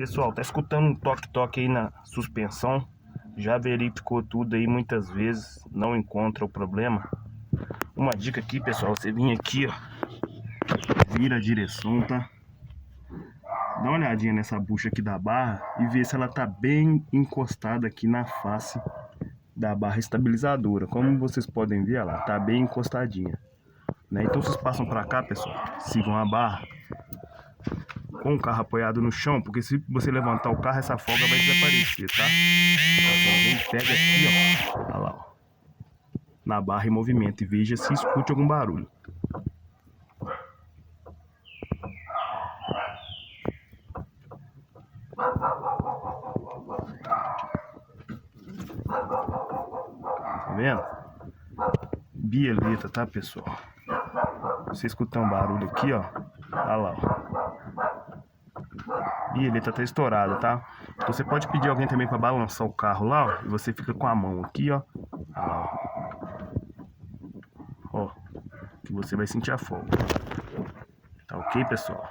Pessoal, tá escutando um toque-toque aí na suspensão? Já verificou tudo aí muitas vezes, não encontra o problema? Uma dica aqui, pessoal, você vem aqui, ó, vira a direção, tá? Dá uma olhadinha nessa bucha aqui da barra e vê se ela tá bem encostada aqui na face da barra estabilizadora. Como vocês podem ver, ela tá bem encostadinha, né? Então vocês passam pra cá, pessoal, sigam a barra com o carro apoiado no chão, porque se você levantar o carro, essa folga vai desaparecer, tá? Então vem, pega aqui, ó, olha lá, ó, na barra em movimento e veja se escute algum barulho. Tá vendo? Bieleta, tá, pessoal? Você escutar um barulho aqui, ó, olha lá, ó. Bieleta tá estourada, tá? Então você pode pedir alguém também pra balançar o carro lá, ó, e você fica com a mão aqui, ó. Olha lá, ó. Ó, que você vai sentir a folga. Tá ok, pessoal?